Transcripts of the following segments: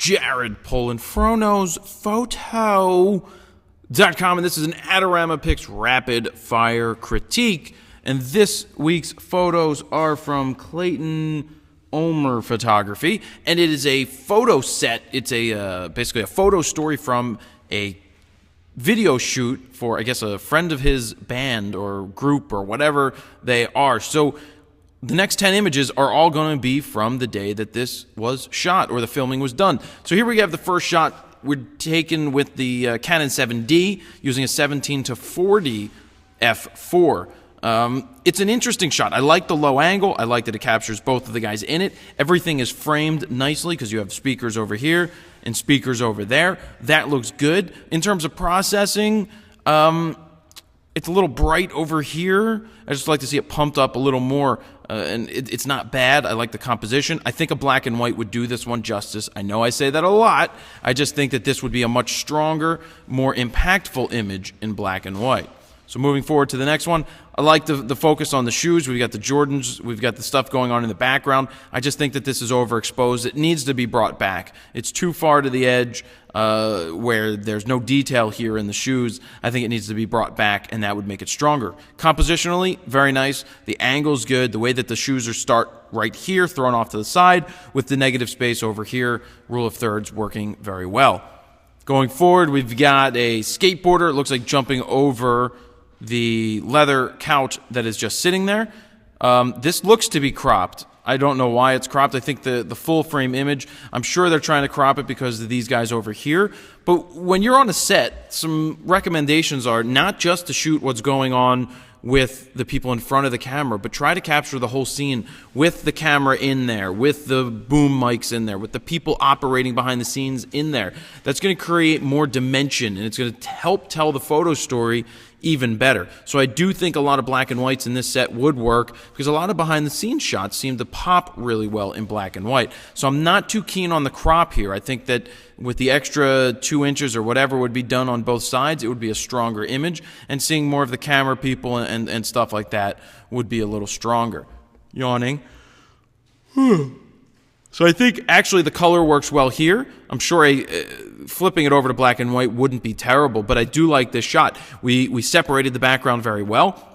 Jared Polin, FroKnowsPhoto.com, and this is an AdoramaPIX Rapid Fire Critique. And this week's photos are from Clayton Omer Photography, and it is a photo set. It's a basically a photo story from a video shoot for, I guess, a friend of his band or group or whatever they are. So the next 10 images are all going to be from the day that this was shot or the filming was done. So here we have the first shot. We're taken with the Canon 7D using a 17-40 f4. It's an interesting shot. I like the low angle. I like that it captures both of the guys in it. Everything is framed nicely because you have speakers over here and speakers over there. That looks good. In terms of processing, it's a little bright over here. I just like to see it pumped up a little more, and it's not bad. I like the composition. I think a black and white would do this one justice. I know I say that a lot. I just think that this would be a much stronger, more impactful image in black and white. So moving forward to the next one, I like the focus on the shoes. We've got the Jordans. We've got the stuff going on in the background. I just think that this is overexposed. It needs to be brought back. It's too far to the edge where there's no detail here in the shoes. I think it needs to be brought back, and that would make it stronger. Compositionally, very nice. The angle's good. The way that the shoes are start right here, thrown off to the side, with the negative space over here, rule of thirds working very well. Going forward, we've got a skateboarder. It looks like jumping over the leather couch that is just sitting there. This looks to be cropped. I don't know why it's cropped. I think the full frame image, I'm sure they're trying to crop it because of these guys over here. But when you're on a set, some recommendations are not just to shoot what's going on with the people in front of the camera, but try to capture the whole scene with the camera in there, with the boom mics in there, with the people operating behind the scenes in there. That's going to create more dimension, and it's going to help tell the photo story even better. So I do think a lot of black and whites in this set would work because a lot of behind the scenes shots seem to pop really well in black and white. So I'm not too keen on the crop here. I think that with the extra 2 inches or whatever would be done on both sides, it would be a stronger image, and seeing more of the camera people and stuff like that would be a little stronger. Yawning. So I think actually the color works well here. I'm sure flipping it over to black and white wouldn't be terrible, but I do like this shot. We separated the background very well.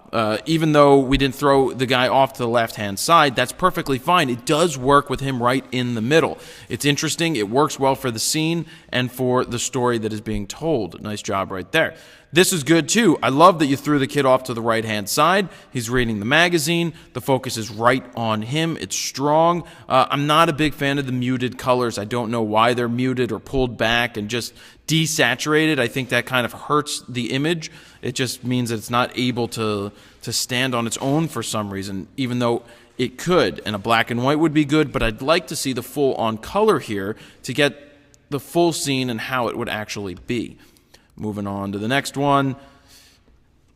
Even though we didn't throw the guy off to the left-hand side, that's perfectly fine. It does work with him right in the middle. It's interesting. It works well for the scene and for the story that is being told. Nice job right there. This is good, too. I love that you threw the kid off to the right-hand side. He's reading the magazine. The focus is right on him. It's strong. I'm not a big fan of the muted colors. I don't know why they're muted or pulled back and just desaturated. I think that kind of hurts the image. It just means that it's not able to stand on its own for some reason, even though it could. And a black and white would be good, but I'd like to see the full-on color here to get the full scene and how it would actually be. Moving on to the next one.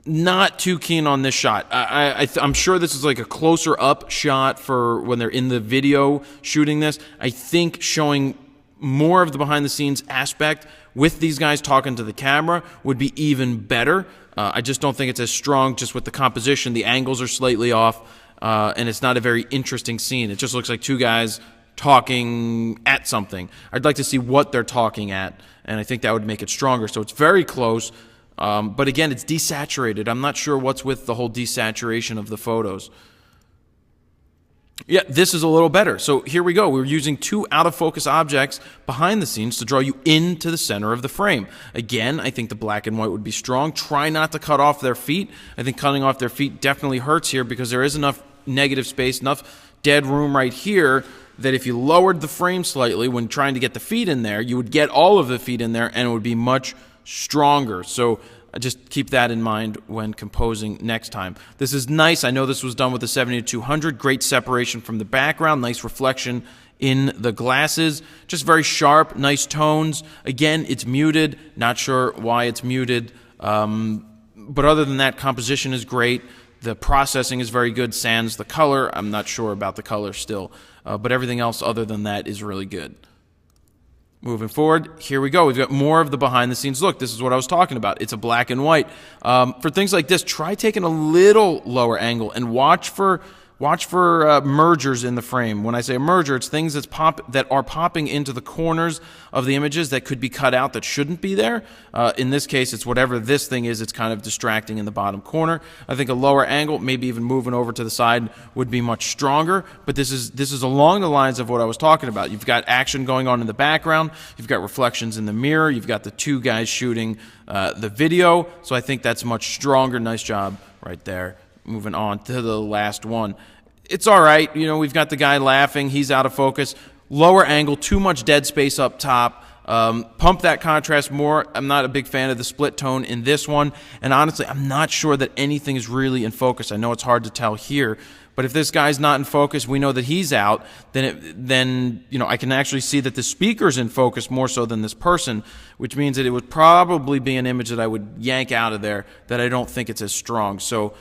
Not too keen on this shot. I'm sure this is like a closer up shot for when they're in the video shooting this. I think showing more of the behind the scenes aspect with these guys talking to the camera would be even better. I just don't think it's as strong just with the composition. The angles are slightly off, and it's not a very interesting scene. It just looks like two guys talking at something. I'd like to see what they're talking at, and I think that would make it stronger. So it's very close, but again, it's desaturated. I'm not sure what's with the whole desaturation of the photos. Yeah, this is a little better. So here we go. We're using two out-of-focus objects behind the scenes to draw you into the center of the frame. Again, I think the black and white would be strong. Try not to cut off their feet. I think cutting off their feet definitely hurts here because there is enough negative space, enough dead room right here that if you lowered the frame slightly when trying to get the feet in there, you would get all of the feet in there and it would be much stronger. So just keep that in mind when composing next time. This is nice. I know this was done with the 70-200. Great separation from the background. Nice reflection in the glasses. Just very sharp, nice tones. Again, it's muted. Not sure why it's muted. But other than that, composition is great. The processing is very good, sans the color. I'm not sure about the color still. But everything else other than that is really good. Moving forward, here we go. We've got more of the behind-the-scenes look. This is what I was talking about. It's a black and white. For things like this, try taking a little lower angle and watch for Watch for mergers in the frame. When I say a merger, it's things that are popping into the corners of the images that could be cut out that shouldn't be there. In this case, it's whatever this thing is. It's kind of distracting in the bottom corner. I think a lower angle, maybe even moving over to the side, would be much stronger. But this is along the lines of what I was talking about. You've got action going on in the background. You've got reflections in the mirror. You've got the two guys shooting the video. So I think that's much stronger. Nice job right there. Moving on to the last one. It's all right. You know, we've got the guy laughing. He's out of focus. Lower angle, too much dead space up top. Pump that contrast more. I'm not a big fan of the split tone in this one. And honestly, I'm not sure that anything is really in focus. I know it's hard to tell here. But if this guy's not in focus, we know that he's out, then you know, I can actually see that the speaker's in focus more so than this person, which means that it would probably be an image that I would yank out of there, that I don't think it's as strong. So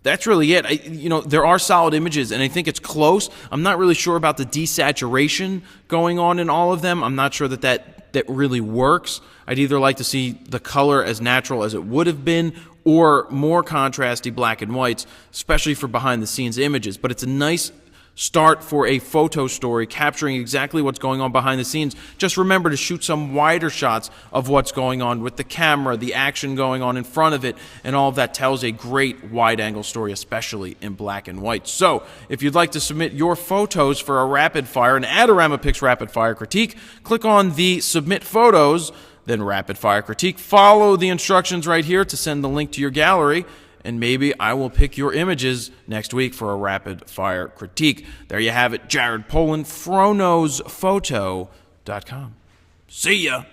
that's really it. You know, there are solid images, and I think it's close. I'm not really sure about the desaturation going on in all of them. I'm not sure that really works. I'd either like to see the color as natural as it would have been, or more contrasty black and whites, especially for behind-the-scenes images. But it's a nice start for a photo story capturing exactly what's going on behind the scenes. Just remember to shoot some wider shots of what's going on with the camera, the action going on in front of it, and all of that tells a great wide-angle story, especially in black and white. So if you'd like to submit your photos for a rapid fire, an AdoramaPIX Rapid Fire Critique, click on the Submit Photos, then Rapid Fire Critique. Follow the instructions right here to send the link to your gallery, and maybe I will pick your images next week for a rapid fire critique. There you have it, Jared Polin, FroKnowsPhoto.com. See ya!